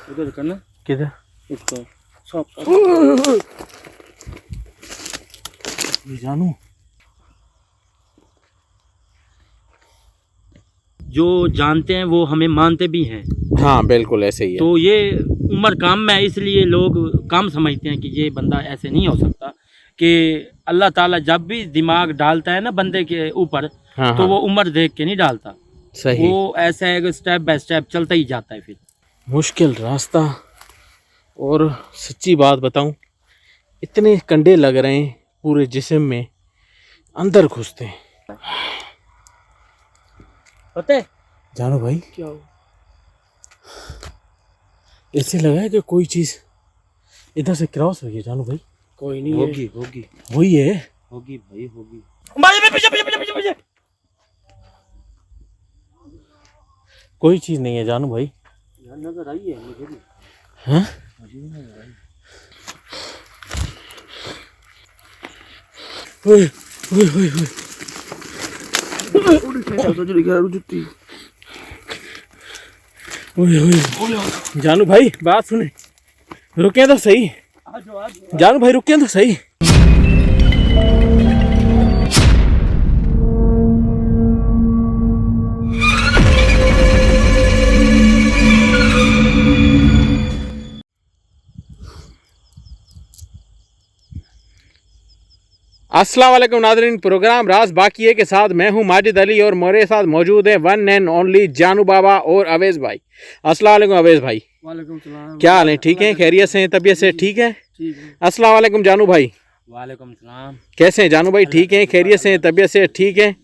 उधर करना किधर इसको सब जानू जो जानते हैं वो हमें मानते भी हैं। हाँ बिल्कुल ऐसे ही है। तो ये उम्र कम है इसलिए लोग कम समझते हैं कि ये बंदा ऐसे नहीं हो सकता। कि अल्लाह ताला जब भी दिमाग डालता है ना बंदे के ऊपर, हाँ, तो हाँ, वो उम्र देख के नहीं डालता। सही। वो ऐसा है स्टेप बाय स्टेप चलता ही जाता है। फिर मुश्किल रास्ता, और सच्ची बात बताऊं, इतने कंडे लग रहे हैं पूरे जिस्म में, अंदर घुसते हैं। पता है जानो भाई क्या हो? ऐसे लगा है कि कोई चीज इधर से क्रॉस हुई है। जानो भाई कोई नहीं होगी है। होगी वही है, होगी भाई होगी। पीछे पीछे पीछे पीछे पीछे। कोई चीज नहीं है जानो भाई। नजर आई है मुझे भी। हाँ मुझे भी नजर आई। ओए ओए ओए ओए ओए ओए जानू भाई बात सुने, रुके तो सही। जानू भाई रुके तो सही। अस्सलाम वालेकुम नाज़रीन, प्रोग्राम राज बाकी है के साथ मैं हूं माजिद अली और मेरे साथ मौजूद है वन एंड ओनली जानू बाबा और अवेश भाई। अस्सलाम वालेकुम अवेश भाई। वालेकुम सलाम। क्या हाल है? ठीक है, खैरियत से हैं, तबीयत से ठीक है? ठीक है। अस्सलाम वालेकुम जानू भाई। वालेकुम सलाम। कैसे हैं जानू भाई? ठीक हैं, खैरियत से हैं, तबीयत से ठीक है?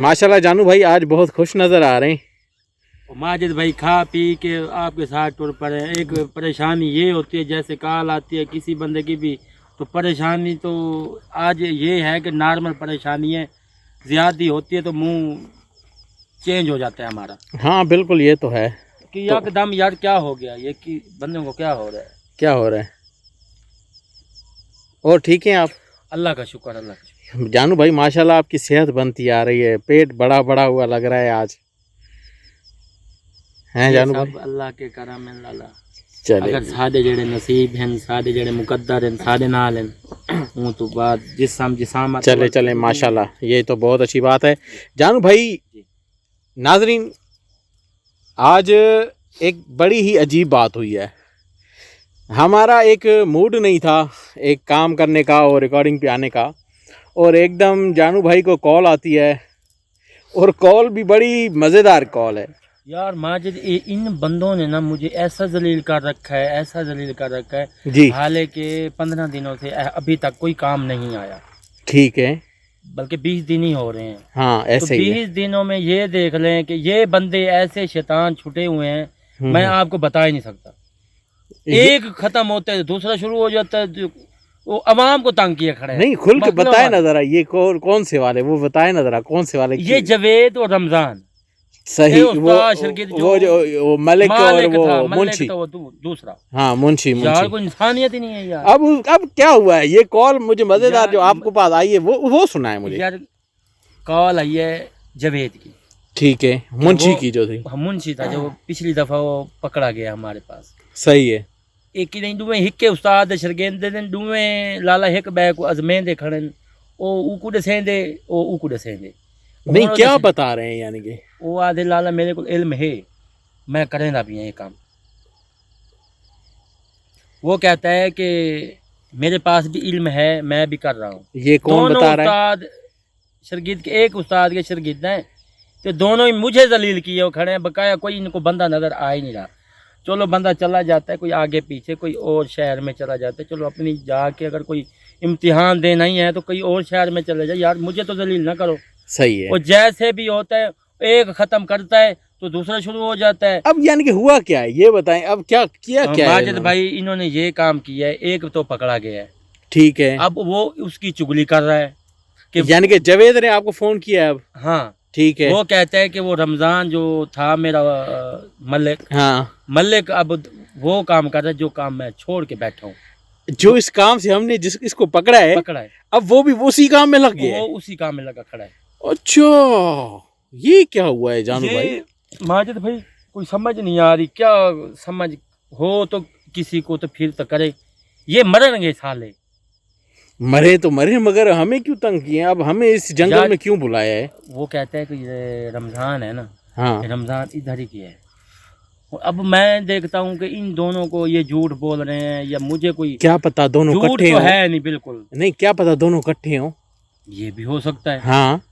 माशाल्लाह जानू भाई आज बहुत खुश नज़र आ रहे हैं। माजिद भाई खा पी के आपके साथ टुर पड़े। एक परेशानी ये होती है जैसे कॉल आती है किसी बंदे की भी, तो परेशानी तो आज ये है कि नॉर्मल परेशानी है, ज़्यादा होती है तो मुंह चेंज हो जाता है हमारा। हाँ बिल्कुल ये तो है कि एकदम यार क्या हो गया ये, कि बंदों को क्या हो रहा है। क्या हो रहा है? और ठीक हैं आप? अल्लाह का शुक्र, अल्लाह का शुक्र। जानू भाई माशाल्लाह आपकी सेहत बनती आ रही है, पेट बड़ा बड़ा हुआ लग रहा है आज, हैं जानू भाई? अल्लाह के करम है लाला। चले अगर सादे जड़े नसीब हैं, सादे जड़े मुकद्दर हैं, सादे नाल हैं, वो तो बात जिसाम चले चले माशाल्लाह, ये तो बहुत अच्छी बात है। जानू भाई नाजरीन आज एक बड़ी ही अजीब बात हुई है। हमारा एक मूड नहीं था एक काम करने का और रिकॉर्डिंग पे आने का, और एकदम जानू भाई को कॉल आती है, और कॉल भी बड़ी मज़ेदार कॉल है। यार माजिद इन बंदों ने ना मुझे ऐसा जलील कर रखा है, ऐसा जलील कर रखा है जी। हालांकि 15 दिनों से अभी तक कोई काम नहीं आया। ठीक है, बल्कि 20 दिन ही हो रहे हैं। हाँ ऐसे तो ही 20 दिनों में ये देख लें कि ये बंदे ऐसे शैतान छुटे हुए हैं, मैं आपको बता ही नहीं सकता। एक खत्म होता है दूसरा शुरू हो जाता है। वो अवाम को तंग किए खड़े हैं। नहीं खुल के बताए ना जरा, ये कौन से वाले, वो बताए ना जरा कौन से वाले? ये जावेद और रमजान। सही, वो जो मलिक और वो मुंशी, वो दूसरा। हाँ मुंशी। यार कोई इंसानियत ही नहीं है यार। अब क्या हुआ है? ये कॉल मुझे मजेदार जो आपको पास आई है वो सुना है मुझे। यार कॉल आई है जावेद की। ठीक है, मुंशी की जो थी। मुंशी था जो पिछली दफा वो पकड़ा गया हमारे पास। सही है। एक ही नहीं दुए हिक्के उस्ताद शरगेंदे ने दुए लाला हिक बैक अजमेंदे खड़न ओ ऊकू दसेंदे ओ ऊकू दसेंदे। नहीं क्या बता रहे हैं? यानी कि वो आधे लाला मेरे को इल्म है, मैं करेंदा भी ये काम। वो कहता है कि मेरे पास भी इल्म है, मैं भी कर रहा हूँ। ये कौन बता रहा है? उस्ताद शरगिद के, एक उस्ताद के शरगिद हैं, तो दोनों ही मुझे जलील किए वो खड़े हैं। बकाया कोई इनको बंदा नज़र आ ही नहीं रहा। चलो बंदा चला जाता है, कोई आगे पीछे कोई और शहर में चला जाता है। चलो अपनी जाके अगर कोई इम्तिहान देना ही है तो कोई और शहर में चले जाए, यार मुझे तो जलील ना करो। सही है। और जैसे भी होता है एक ख़त्म करता है तो दूसरा शुरू हो जाता है। अब यानी कि हुआ क्या है ये बताएं, अब क्या किया क्या है? माजिद भाई इन्होंने ये काम किया है, एक तो पकड़ा गया है। ठीक है। अब वो उसकी चुगली कर रहा है कि यानी कि जावेद ने आपको फोन किया है अब? हाँ ठीक है। वो कहता है कि वो रमजान जो था मेरा मलिक, हाँ मलिक अब वो काम कर रहा है जो काम मैं छोड़ के बैठा हूँ। जो इस काम से हमने इसको पकड़ा है अब वो भी उसी काम में लग गया। वो उसी काम में लगा खड़ा है। अच्छा ये क्या हुआ है जानू भाई? माजिद भाई कोई समझ नहीं आ रही क्या समझ हो तो किसी को तो फिर तो करे, ये मरेंगे साले। मरे तो मरे, मगर हमें क्यों तंग किए? अब हमें इस जंगल में क्यों बुलाया है? वो कहते हैं कि ये रमज़ान है ना, हाँ रमज़ान इधर ही की है। अब मैं देखता हूँ कि इन दोनों को ये झूठ बोल रहे हैं, या मुझे कोई क्या पता दोनों झूठ इकट्ठे तो हों। है नहीं बिल्कुल, नहीं, क्या पता दोनों इकट्ठे हों। ये भी हो सकता है। हाँ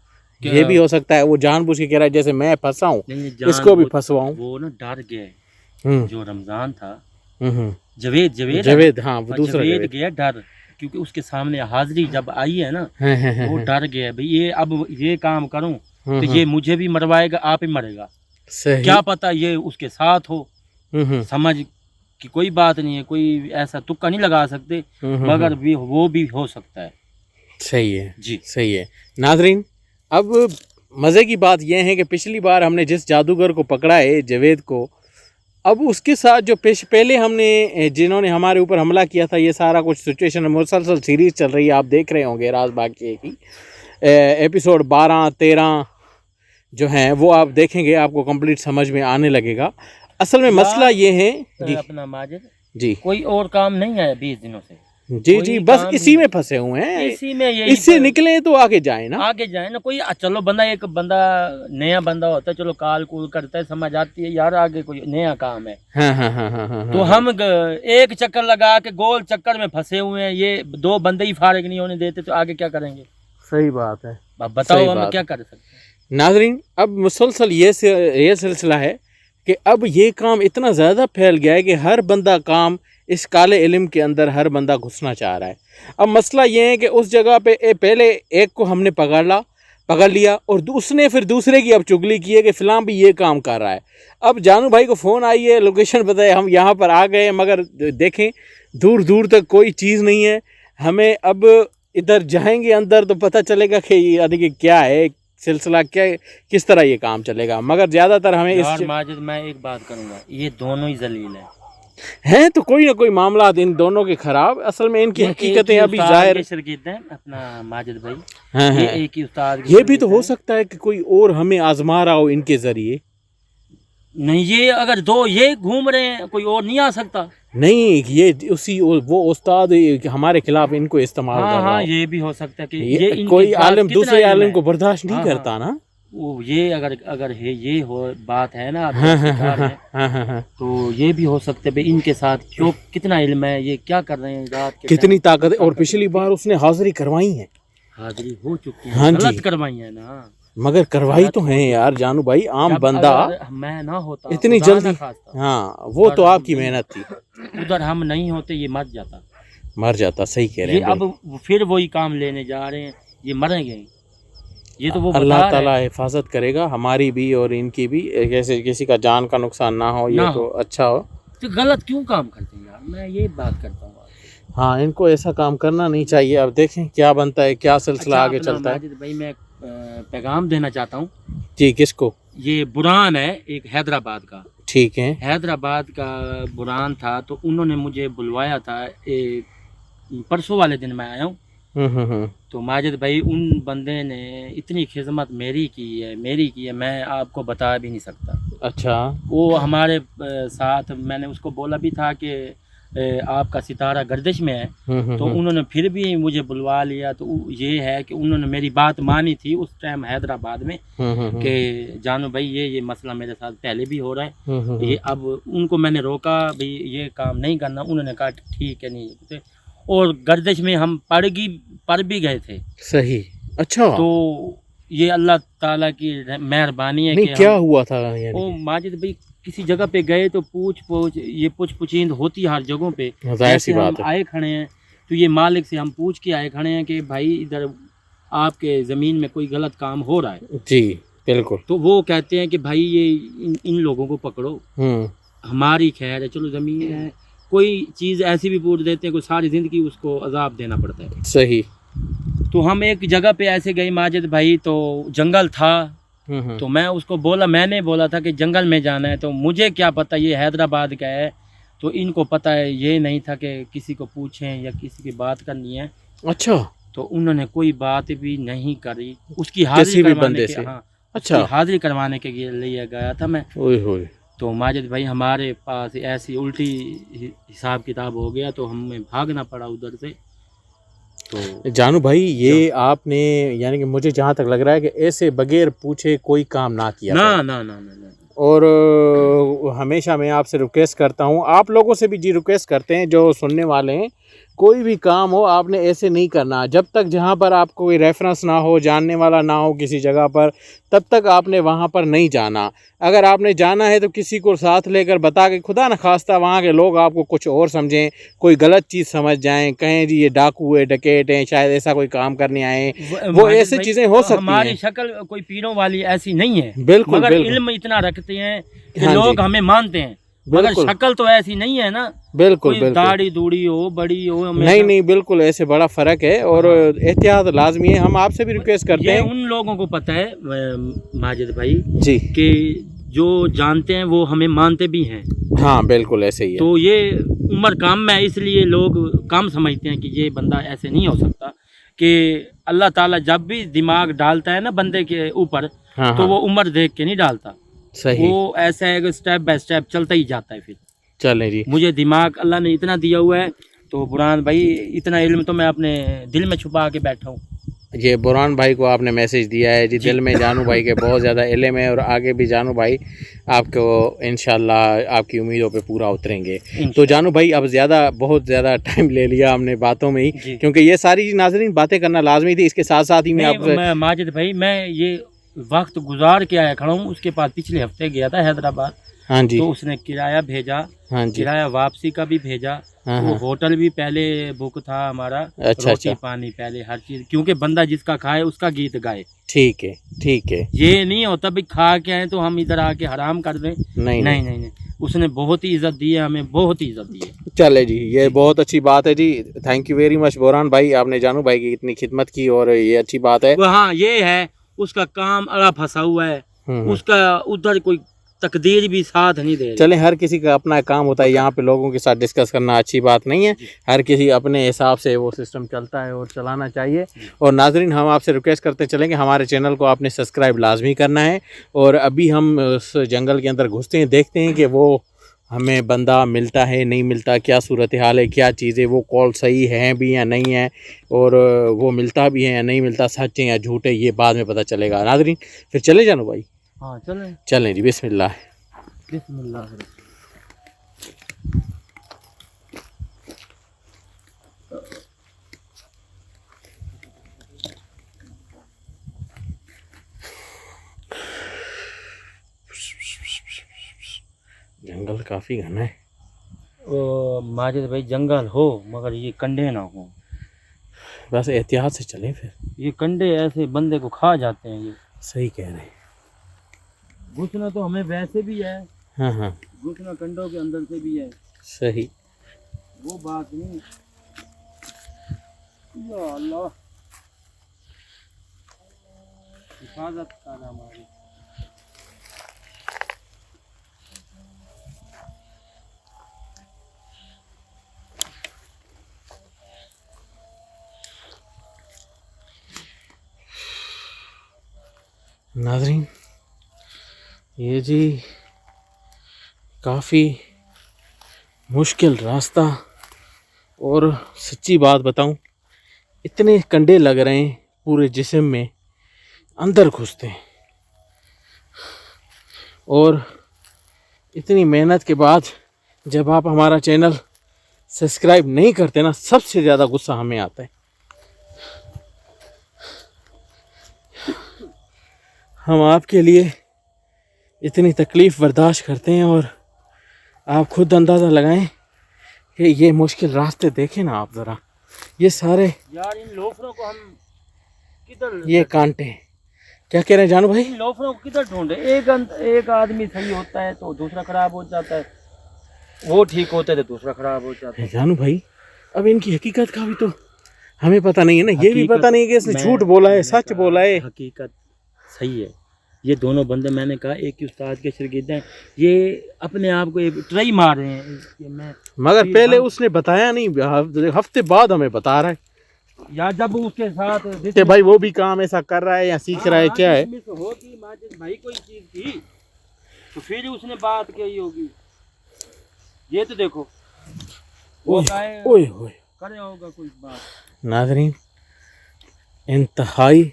क्या- ये भी हो सकता है, वो जानबूझ के कह रहा है जैसे मैं फंसा हूँ नहीं, इसको भी फंसवाऊं। वो ना डर गए, हम्म जो रमज़ान था, हम्म। जवेद जवेद है जवेद, ना? हाँ वो और दूसरा जवेद जवेद। गया डर, क्योंकि उसके सामने हाजिरी जब आई है ना, वो हाँ, डर गया भाई, ये अब ये काम करूं तो हाँ, ये मुझे भी मरवाएगा, आप ही मरेगा। सही। क्या पता ये उसके साथ हो, हम्म समझ की कोई बात नहीं है, कोई ऐसा तुक्का नहीं लगा सकते, मगर भी वो भी हो सकता है। सही है जी सही है। नाजरीन, अब मज़े की बात यह है कि पिछली बार हमने जिस जादूगर को पकड़ा है जवेद को, अब उसके साथ जो पहले हमने जिन्होंने हमारे ऊपर हमला किया था, ये सारा कुछ सिचुएशन मुसलसल सीरीज़ चल रही है, आप देख रहे होंगे राज बाकी की एपिसोड 12-13 जो हैं वो आप देखेंगे, आपको कंप्लीट समझ में आने लगेगा। असल में मसला ये है जी अपना माजिद, जी कोई और काम नहीं है 20 दिनों से, जी जी, कोई बस काम इसी नहीं। में फंसे हुए हैं, इसी में यही इससे निकले तो आगे जाए ना। आगे जाए ना। कोई चलो बंदा, एक बंदा नया बंदा होता है, चलो काल कूल करता है, समझ आती है यार आगे कोई नया काम है। हाँ हाँ हाँ हाँ हाँ तो हम एक चक्कर लगा के गोल चक्कर में फंसे हुए हैं, ये दो बंदे ही फारिग नहीं होने देते, तो आगे क्या करेंगे? सही बात है। अब बताओ सही हम बात। क्या कर सकते हैं? नाजरीन, अब मुसलसल ये सिलसिला है कि अब ये काम इतना ज़्यादा फैल गया है कि हर बंदा काम इस काले इल्म के अंदर हर बंदा घुसना चाह रहा है। अब मसला ये है कि उस जगह पे पहले एक को हमने पकड़ लिया और उसने फिर दूसरे की अब चुगली की है कि फ़िलहाल भी ये काम कर रहा है। अब जानू भाई को फ़ोन आई है, लोकेशन बताए, हम यहाँ पर आ गए, मगर देखें दूर दूर तक कोई चीज़ नहीं है। हमें अब इधर जाएंगे अंदर तो पता चलेगा कि यानी कि क्या है सिलसिला, क्या किस तरह ये काम चलेगा। मगर ज़्यादातर हमें यार माजिद, मैं एक बात करूंगा, ये दोनों ही जलील हैं तो कोई ना कोई मामला इन दोनों के खराब, असल में इनकी हकीकतें अभी जाहिर। शागिर्द हैं अपना माजिद भाई। हाँ ये हाँ। एक ही उस्ताद के ये भी शागिर्द तो हो हैं। सकता है कि कोई और हमें आजमा रहा हो इनके जरिए। नहीं, ये अगर दो ये घूम रहे हैं, कोई और नहीं आ सकता। नहीं, ये उसी वो उस्ताद हमारे खिलाफ इनको इस्तेमाल कर रहा हाँ, हो। ये भी हो सकता है कि ये इनके कोई पास आलिम कितना दूसरे इल्म आलिम है। को बर्दाश्त नहीं हाँ, करता ना। वो ये अगर है, ये हो बात है ना, हाँ हाँ शिकार है, हाँ हाँ हाँ। तो ये भी हो सकता है भाई इनके साथ क्यों, कितना इल्म है, ये क्या कर रहे हैं रात के कितनी टाइम। ताकत है। और पिछली बार उसने हाजिरी करवाई है। हाजिरी हो चुकी है, हाँ जी। गलत करवाई है ना, मगर करवाई तो है यार जानू भाई, आम जब बंदा अगर मैं ना होता, इतनी खुदा ना जल्दी। खास्ता, हाँ वो तो आपकी मेहनत थी, उधर हम नहीं होते, ये मर जाता। मर जाता। सही कह रहे ये हैं। अब फिर वही काम लेने जा रहे हैं, ये मरेंगे। ये तो वो अल्लाह बता रहे ताला हैं। हिफाजत करेगा हमारी भी और इनकी भी, कैसे किसी का जान का नुकसान ना हो, ये ना तो हो। अच्छा हो। तो गलत क्यों काम करते हैं यार, मैं ये बात करता हूँ आपसे। हाँ, इनको ऐसा काम करना नहीं चाहिए। अब देखें क्या बनता है, क्या सिलसिला आगे अपना चलता है। माजिद भाई, मैं पैगाम देना चाहता हूँ। जी, किसको? ये बुरान है एक हैदराबाद का, ठीक है। हैदराबाद का बुरान था, तो उन्होंने मुझे बुलवाया था, परसों वाले दिन मैं आया हूँ। तो माजिद भाई, उन बंदे ने इतनी खिदमत मेरी की है, मैं आपको बता भी नहीं सकता। अच्छा। वो हमारे साथ, मैंने उसको बोला भी था कि आपका सितारा गर्दिश में है, तो उन्होंने फिर भी मुझे बुलवा लिया। तो ये है कि उन्होंने मेरी बात मानी थी उस टाइम हैदराबाद में कि जानू भाई ये मसला मेरे साथ पहले भी हो रहा है, ये अब उनको मैंने रोका भाई ये काम नहीं करना, उन्होंने कहा ठीक है नहीं, और गर्दिश में हम पढ़ भी गए थे। सही। अच्छा। तो ये अल्लाह ताला की मेहरबानी है नहीं, कि क्या हुआ था यानी? ओ माजिद भाई, किसी जगह पे गए तो पूछ होती है हर जगहों पे। जाहिर सी जैसे हम बात है। आए खड़े हैं, तो ये मालिक से हम पूछ के आए खड़े हैं कि भाई इधर आपके ज़मीन में कोई गलत काम हो रहा है। जी बिल्कुल। तो वो कहते हैं कि भाई ये इन लोगों को पकड़ो, हमारी खैर है, चलो ज़मीन है, कोई चीज़ ऐसी भी पूछ देते हैं कोई सारी ज़िंदगी उसको अजाब देना पड़ता है। सही। तो हम एक जगह पे ऐसे गए माजिद भाई, तो जंगल था, तो मैं उसको मैंने बोला था कि जंगल में जाना है, तो मुझे क्या पता ये हैदराबाद का है, तो इनको पता है, ये नहीं था कि किसी को पूछें या किसी की बात करनी है। अच्छा। तो उन्होंने कोई बात भी नहीं करी, उसकी हाजिरी करवाने के, हाँ, अच्छा, हाजिरी करवाने के लिए गया था मैं। ओए होए। तो माजिद भाई हमारे पास ऐसी उल्टी हिसाब किताब हो गया, तो हमें भागना पड़ा उधर से। तो जानू भाई ये आपने यानी कि मुझे जहाँ तक लग रहा है कि ऐसे बगैर पूछे कोई काम ना किया ना करें। ना ना ना ना और हमेशा मैं आपसे रिक्वेस्ट करता हूँ, आप लोगों से भी जी रिक्वेस्ट करते हैं जो सुनने वाले हैं, कोई भी काम हो आपने ऐसे नहीं करना। जब तक जहाँ पर आपको कोई रेफरेंस ना हो, जानने वाला ना हो किसी जगह पर, तब तक आपने वहाँ पर नहीं जाना। अगर आपने जाना है तो किसी को साथ लेकर बता के, खुदा न खास्ता वहाँ के लोग आपको कुछ और समझें, कोई गलत चीज़ समझ जाएं, कहें जी ये डाकू है, डकैत हैं, शायद ऐसा कोई काम करने आए, वो माजिद ऐसी भाई, चीज़ें हो सकती हमारी हैं। शक्ल कोई पीरों वाली ऐसी नहीं है, बिल्कुल मगर बिल्कुल इल्म इतना रखते हैं कि हाँ जी, लोग हमें मानते हैं, मगर बिल्कुल शक्ल तो ऐसी नहीं है ना। बिल्कुल कोई बिल्कुल दाढ़ी दूड़ी हो, बड़ी हो, नहीं नहीं बिल्कुल ऐसे बड़ा फ़र्क है और हाँ। एहतियात लाजमी है। हम आपसे भी रिक्वेस्ट करते ये हैं उन लोगों को पता है माजिद भाई जी। कि जो जानते हैं वो हमें मानते भी हैं। हाँ बिल्कुल ऐसे ही है। तो ये उम्र काम में है, इसलिए लोग काम समझते हैं कि ये बंदा ऐसे नहीं हो सकता। कि अल्लाह ताला जब भी दिमाग डालता है ना बंदे के ऊपर, हाँ तो हाँ वो उम्र देख के नहीं डालता, सही। वो ऐसा है कि स्टेप बाय स्टेप चलता ही जाता है। फिर चलें जी। मुझे दिमाग अल्लाह ने इतना दिया हुआ है, तो बुरहान भाई इतना इल्म तो मैं अपने दिल में छुपा के बैठा हूँ। ये बुरहान भाई को आपने मैसेज दिया है जी, दिल में जानू भाई के बहुत ज़्यादा इल्म है और आगे भी जानू भाई आपको इंशाल्लाह आपकी उम्मीदों पे पूरा उतरेंगे। तो जानू भाई अब बहुत ज़्यादा टाइम ले लिया हमने बातों में ही, क्योंकि ये सारी नाज़रीन बातें करना लाजमी थी। इसके साथ साथ ही मैं माजिद भाई मैं ये वक्त गुजार के आया खड़ा हूँ। उसके पास पिछले हफ्ते गया था हैदराबाद, हाँ जी, तो उसने किराया भेजा, हाँ जी, किराया वापसी का भी भेजा। हाँ वो हाँ होटल भी पहले बुक था हमारा, अच्छा रोटी अच्छा पानी पहले हर चीज, क्योंकि बंदा जिसका खाए उसका गीत गाए। ठीक है ठीक है। ये नहीं होता भाई खा के आए तो हम इधर आके हराम कर दें। नहीं नहीं नहीं नहीं, उसने बहुत ही इज्जत दी है, हमें बहुत ही इज्जत दी है। चले जी, ये बहुत अच्छी बात है जी। Thank you very much Burhan भाई, आपने जानू भाई की इतनी खिदमत की और ये अच्छी बात है। हाँ ये है, उसका काम अड़ा फंसा हुआ है, उसका उधर कोई तकदीर भी साथ नहीं दे रही। चलें, हर किसी का अपना काम होता है, यहाँ पे लोगों के साथ डिस्कस करना अच्छी बात नहीं है। हर किसी अपने हिसाब से वो सिस्टम चलता है और चलाना चाहिए। और नाजरीन हम आपसे रिक्वेस्ट करते चलेंगे, हमारे चैनल को आपने सब्सक्राइब लाजमी करना है। और अभी हम उस जंगल के अंदर घुसते हैं, देखते हैं कि वो हमें बंदा मिलता है नहीं मिलता, क्या सूरत हाल है, क्या चीज़ें, वो कॉल सही है भी या नहीं है, और वो मिलता भी है या नहीं मिलता, सच है या झूठ है, ये बाद में पता चलेगा। नाजरीन फिर चले जानू भाई। हाँ चलें जी, बिस्मिल्लाह। बिस्मिल्लाह। जंगल काफ़ी घना है। माजिद भाई जंगल हो मगर ये कंडे ना हो, बस एहतियात से चलें फिर। ये कंडे ऐसे बंदे को खा जाते हैं। ये सही कह रहे हैं। घुसना तो हमें वैसे भी है, हाँ हाँ घुसना कंडों के अंदर से भी है, सही। वो बात नहीं। या अल्लाह हिफाजत कर हमारी। नाजरीन ये जी काफ़ी मुश्किल रास्ता, और सच्ची बात बताऊं इतने कंडे लग रहे हैं पूरे जिस्म में, अंदर घुसते हैं। और इतनी मेहनत के बाद जब आप हमारा चैनल सब्सक्राइब नहीं करते ना, सबसे ज़्यादा गुस्सा हमें आता है। हम आपके लिए इतनी तकलीफ़ बर्दाश्त करते हैं और आप खुद अंदाज़ा लगाएं कि ये मुश्किल रास्ते देखें ना आप ज़रा, ये सारे यार इन लोफरों को हम किधर, ये कांटे क्या कह रहे हैं जानू भाई? इन लोफरों को किधर ढूंढे? एक आदमी सही होता है तो दूसरा खराब हो जाता है, वो ठीक होता है तो दूसरा खराब हो जाता है। जानू भाई अब इनकी हकीकत का भी तो हमें पता नहीं है ना, ये भी पता नहीं है कि इसने झूठ बोला है सच बोला है। हकीकत सही है, ये दोनों बंदे मैंने कहा एक ही उस्ताद के शागिर्द हैं, ये अपने आप को एक ट्राई मार रहे हैं कि मैं, मगर पहले उसने बताया नहीं, हफ्ते बाद हमें बता रहा है या जब उसके साथ कि भाई वो भी काम ऐसा कर रहा है या सीख रहा है क्या है। होगी माजिद भाई कोई चीज की, तो फिर उसने बात कही होगी। ये तो देखो वो गाय ओए ओए करे होगा कोई बात। नाज़रीन, इंतहाई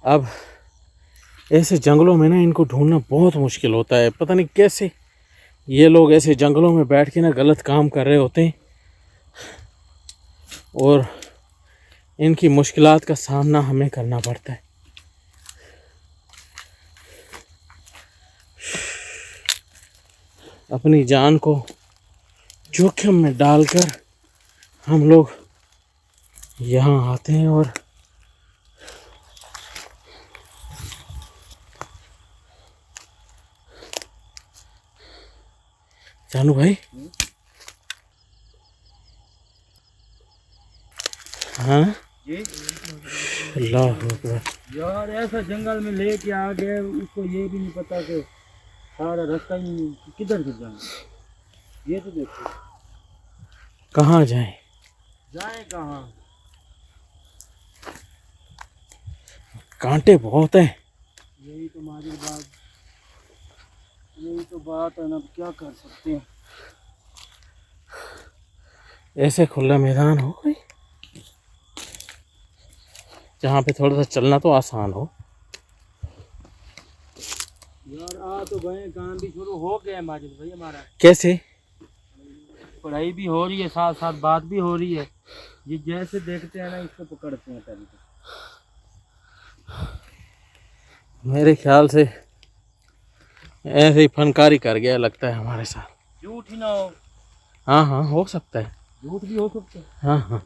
अब ऐसे जंगलों में ना इनको ढूंढना बहुत मुश्किल होता है। पता नहीं कैसे ये लोग ऐसे जंगलों में बैठ के ना गलत काम कर रहे होते हैं और इनकी मुश्किलात का सामना हमें करना पड़ता है। अपनी जान को जोखिम में डालकर हम लोग यहाँ आते हैं और जानू भाई, हाँ जी अल्लाह अकबर। यार ऐसा जंगल में लेके आ गए, उसको ये भी नहीं पता कि सारा रास्ता ही नहीं कि किधर से जाए। ये तो देखो कहाँ जाएं? जाए कहाँ, कांटे बहुत हैं। यही तो माजिद बात, यही तो बात है ना, अब क्या कर सकते हैं। ऐसे खुला मैदान हो कोई जहाँ पे थोड़ा सा चलना तो आसान हो। यार आ तो गए, काम भी शुरू हो गया है माजिद भाई हमारा। कैसे? पढ़ाई भी हो रही है, साथ साथ बात भी हो रही है। ये जैसे देखते हैं ना इसको पकड़ते हैं पहले तो। मेरे ख्याल से ऐसे ही फनकारी कर गया लगता है हमारे साथ। झूठ ही ना हो। हाँ हाँ, हो सकता है। झूठ भी हो सकता है। हाँ हाँ,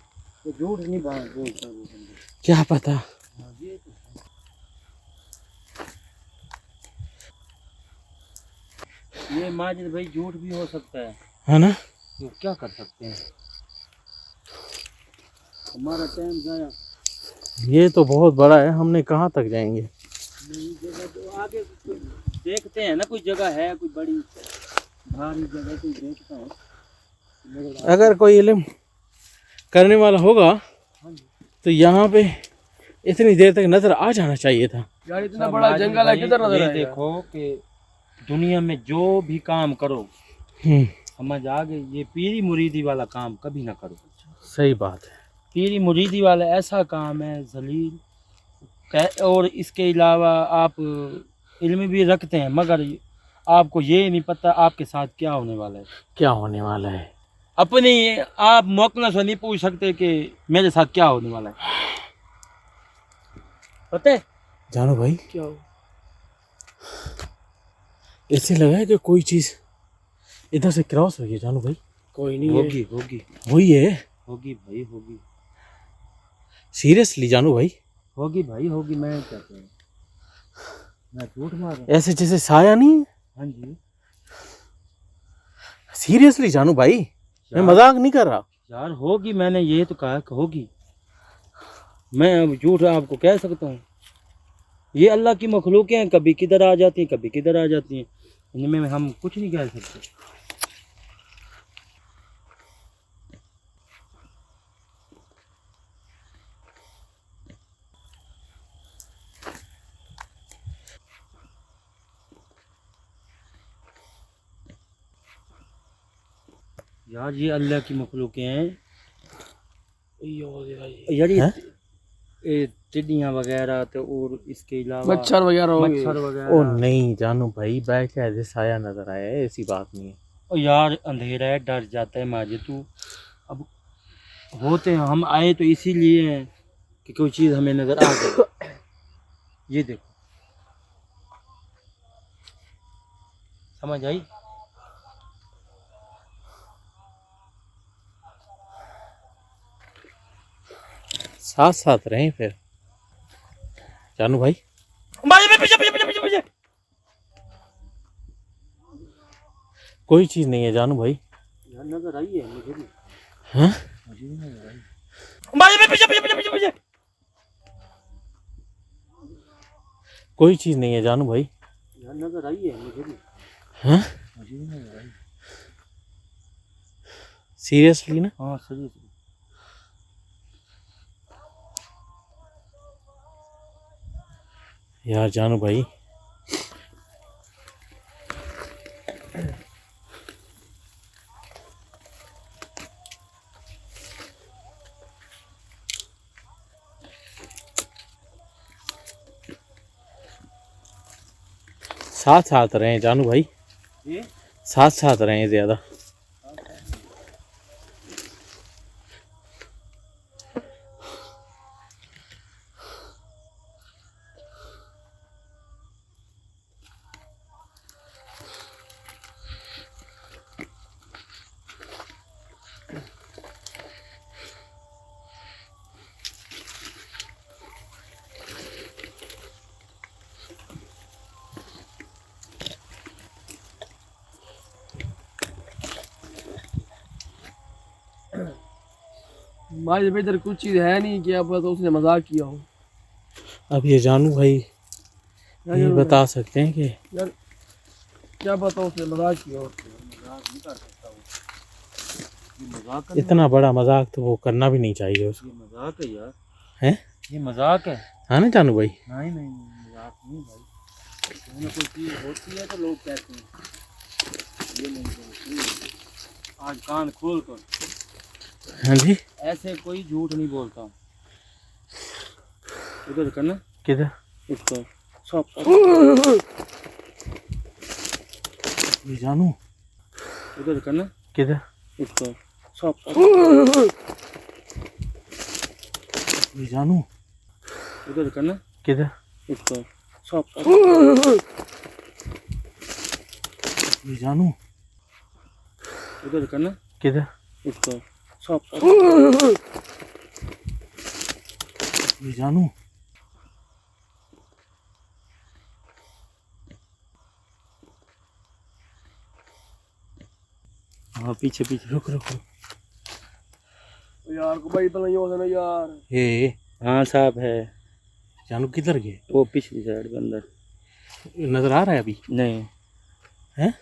तो झूठ नहीं बोलता वो बंदा। क्या पता। हाँ, ये तो है। ये माजिद भाई झूठ भी हो सकता है ना? तो क्या कर सकते हैं, हमारा टाइम जाया। ये तो बहुत बड़ा है, हमने कहाँ तक जाएंगे? नई जगह तो आगे कोई देखते हैं ना, कोई जगह है कोई बड़ी भारी जगह कोई देखता है। अगर कोई इल्म करने वाला होगा हाँ जी। तो यहाँ पे इतनी देर तक नजर आ जाना चाहिए था। यार इतना बड़ा जंगल है, किधर नजर ये आएगा? देखो कि दुनिया में जो भी काम करो, समझ आ गई, ये पीरी मुरीदी वाला काम कभी ना करो। सही बात है। पीरी मुरीदी वाला ऐसा काम है जलील, और इसके अलावा आप इल्म भी रखते हैं मगर आपको ये नहीं पता आपके साथ क्या होने वाला है। क्या होने वाला है? अपनी आप मौकना से नहीं पूछ सकते कि मेरे साथ क्या होने वाला है, पता है? जानू भाई, क्या हो? ऐसे लगा है कि कोई चीज इधर से क्रॉस हुई है। जानू भाई, कोई नहीं होगी होगी वही है। होगी भाई होगी, सीरियसली जानू भाई, होगी भाई होगी। मैं क्या कहूँ, मैं झूठ मार रहा हूँ। ऐसे जैसे साया नहीं है। हाँ जी सीरियसली जानू भाई, मैं यार, मजाक नहीं कर रहा। यार होगी, मैंने ये तो कहा कि होगी। मैं अब झूठ आपको कह सकता हूँ? ये अल्लाह की मखलूकें हैं, कभी किधर आ जाती हैं कभी किधर आ जाती हैं, इनमें हम कुछ नहीं कह सकते। यार ये अल्लाह की मखलूकें हैं। यार हैं? ये टिड्डियाँ वगैरह तो, और इसके अलावा मच्छर वगैरह हो गए। मच्छर ओ वगैरह। नहीं जानू भाई, बैठ के ऐसे साया नजर आया है, ऐसी बात नहीं है। और यार अंधेरा है, डर जाता है माजे तू। अब होते हैं हम आए तो इसीलिए हैं कि कोई चीज़ हमें नज़र आ गई। ये देखो, समझ आई? साथ साथ रहें फिर जानू भाई। पीछे पीछे पीछे पीछे पीछे। कोई चीज नहीं है जानू भाई। यार नजर आई है मुझे भी। हाँ? मुझे भी नजर आई। पीछे पीछे पीछे पीछे पीछे। कोई चीज नहीं है जानू भाई। यार नजर आई है मुझे भी। हाँ? मुझे भी नजर आई। सीरियसली ना? हाँ सही। यार जानू भाई, साथ साथ रहें जानू भाई, ये साथ साथ रहें ज़्यादा। भाई जब इधर कुछ चीज है नहीं, क्या पता उसने मजाक किया हो। अब ये जानू भाई यार ये बता सकते हैं कि यार क्या पता उसने मजाक किया हो। इतना बड़ा मजाक तो वो करना भी नहीं चाहिए उसको। ये मजाक है यार, हैं? ये मजाक है। हाँ ना जानू भाई? नहीं नहीं मजाक नहीं भाई, कोई कोई चीज़ होती है तो लोग कहते हैं, ये नहीं होती है। आज कान खोल कर, हाँ जी। ऐसे कोई झूठ नहीं बोलता। उधर करना, किधर? उसको सब ये जानू उधर करना, किधर? उसको सब ये जानू उधर करना, किधर? उसको सब ये जानू उधर करना, किधर? उसको सब ये जानू हाँ पीछे पीछे रुक रुक रुक। यार को भाई इतना नहीं हो सकता यार। ये हाँ साहब है, जानू किधर गए? वो पिछली साइड के अंदर। नजर आ रहा है अभी? नहीं हैं?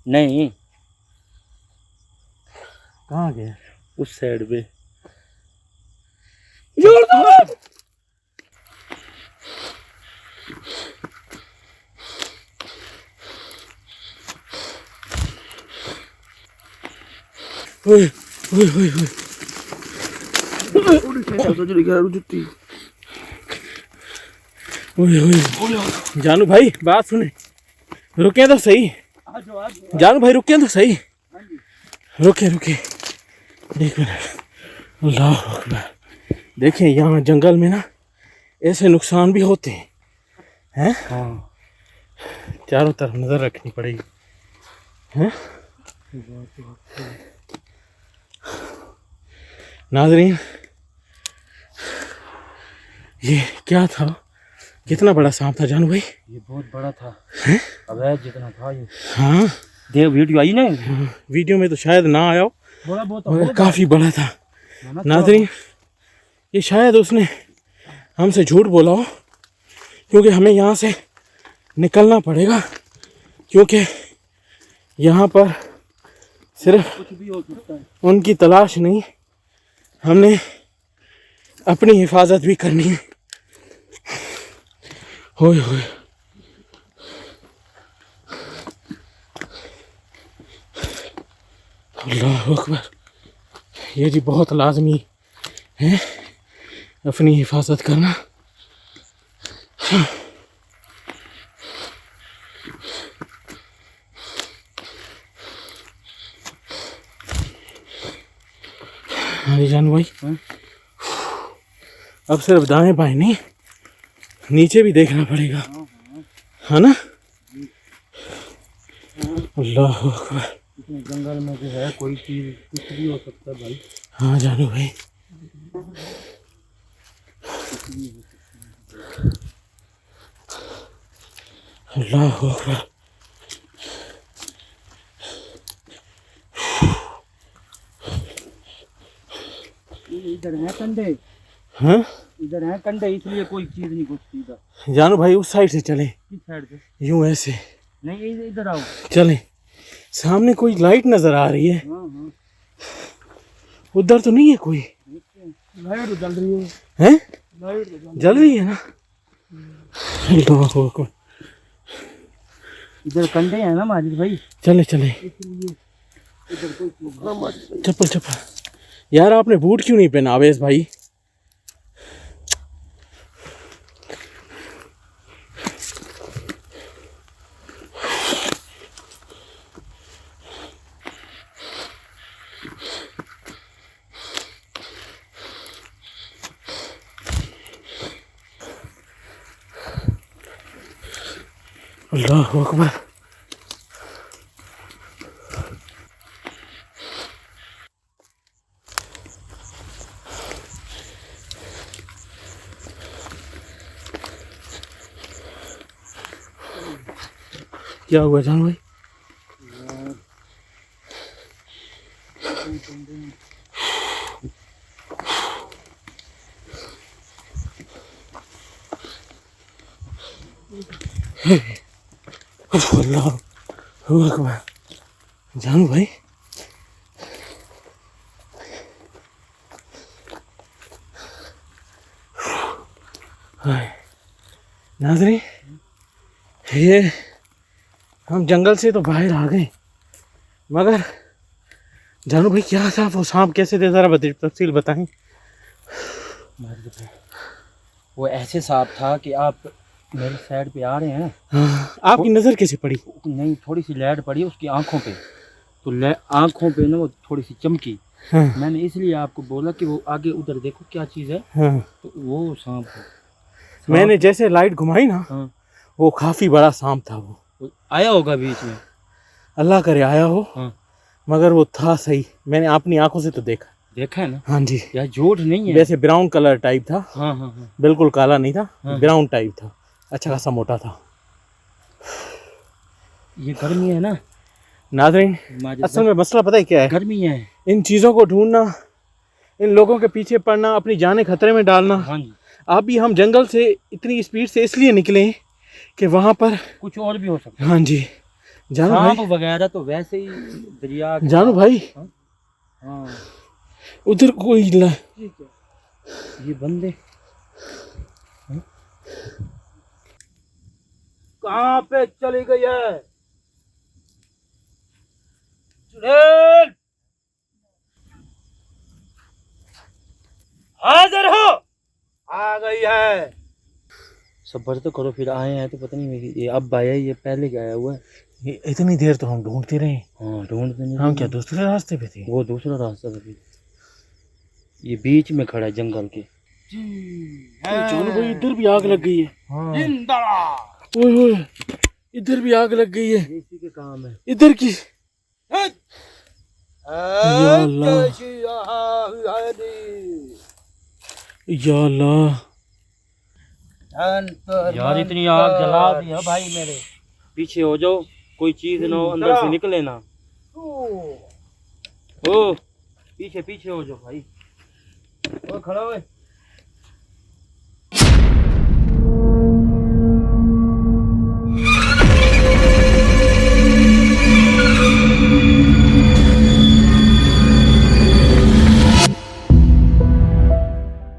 नहीं, कहाँ गए? उस साइड पे। ओए ओए ओए ओए ओए ओए जानू भाई बात सुने, रुके तो सही। जानू भाई रुके तो सही, रुके रुके एक मिनट। अल्लाह अकबर। देखिए यहाँ जंगल में ना ऐसे नुकसान भी होते हैं, हैं? हाँ चारों तरफ नजर रखनी पड़ेगी, हैं? नाज़रीन ये क्या था? कितना बड़ा सांप था जानू भाई? ये बहुत बड़ा था। अब जितना था ये। हाँ देख वीडियो आई ना, वीडियो में तो शायद ना आया हो, थोड़ा बहुत मगर काफ़ी बड़ा था। नाज़रीन ये शायद उसने हमसे झूठ बोला हो, क्योंकि हमें यहाँ से निकलना पड़ेगा, क्योंकि यहाँ पर सिर्फ कुछ भी हो सकता है। उनकी तलाश नहीं, हमने अपनी हिफाजत भी करनी है। होए होए अल्लाह अकबर। ये जी बहुत लाजमी है अपनी हिफाजत करना। हाँ जान भाई, अब सिर्फ दाएं बाएं नहीं, नीचे भी देखना पड़ेगा, है ना? अल्लाह अकबर। जंगल में जो है कोई चीज कुछ भी हो सकता है भाई। हाँ जानू भाई, अल्लाह अकबर। इधर है कंडे, हाँ इधर है कंडे, इसलिए कोई चीज नहीं घुसती इधर। जानू भाई उस साइड से चले, किस साइड से? यूं ऐसे नहीं इधर आओ। चले। सामने कोई लाइट नजर आ रही है, हाँ हाँ उधर तो नहीं है कोई? लाइट तो जल रही है। हैं? लाइट तो जल रही है ना? अल्लाह अकबर। इधर कंडे हैं ना माजिद भाई। चले चले। चप्पल चप्पल यार, आपने बूट क्यों नहीं पहना अवेश भाई? अल्लाह अकबर। क्या हुआ जान भाई? अल्लाह अकबर। जानू भाई नाज़रीन, ये हम जंगल से तो बाहर आ गए, मगर जानू भाई क्या था वो सांप? कैसे थे, ज़रा तफसील बताएं। वो ऐसे सांप था कि आप मेरी साइड पे आ रहे हैं। हाँ, आपकी नज़र कैसे पड़ी? नहीं, थोड़ी सी लाइट पड़ी उसकी आंखों पे, तो आंखों पे ना वो थोड़ी सी चमकी। हाँ, मैंने इसलिए आपको बोला कि वो आगे उधर देखो क्या चीज़ है। हाँ। तो वो सांप है। मैंने जैसे लाइट घुमाई ना, हाँ, वो काफ़ी बड़ा सांप था। वो आया होगा बीच में। अल्लाह करे आया हो, हाँ, मगर वो था सही। मैंने अपनी आंखों से तो देखा। देखा है ना? हाँ जी, यार झूठ नहीं है। वैसे ब्राउन कलर टाइप था। हाँ हाँ हाँ। बिल्कुल काला नहीं था, हाँ। ब्राउन टाइप था, अच्छा खासा मोटा था। ये गर्मी है ना नाज़रीन, माजिद असल में मसला पता है क्या है? गर्मी है। इन चीज़ों को ढूंढना, इन लोगों के पीछे पड़ना, अपनी जानें खतरे में डालना। हाँ जी, अभी हम जंगल से इतनी स्पीड से इसलिए निकले कि वहाँ पर कुछ और भी हो सकता हाँ जी जानू है। सांप भाई, वगैरह तो वैसे ही दरिया के जानू पास- भाई हाँ, उधर कोई ये बंदे कहाँ पे चली गई है? चुड़ैल, हाजिर हो। आ गई है। सब्र तो करो, फिर आए हैं तो पता नहीं ये अब आया है, ये पहले क्या आया हुआ है। इतनी देर तो हम ढूंढते रहे। हाँ, ढूंढते नहीं। हम क्या दूसरे रास्ते पे थे? वो दूसरा रास्ता था। फिर ये बीच में खड़ा है जंगल के। जानू भाई इधर भी आग लग गई है। हाँ, ओए ओए, इधर भी आग लग गई है। इसी के काम है। इधर की या अल्लाह, या अल्लाह। यार इतनी आग जला दी है भाई मेरे। पीछे हो जाओ, कोई चीज ना हो अंदर से निकले ना। ओ पीछे पीछे हो जाओ भाई। ओ खड़ा हुए।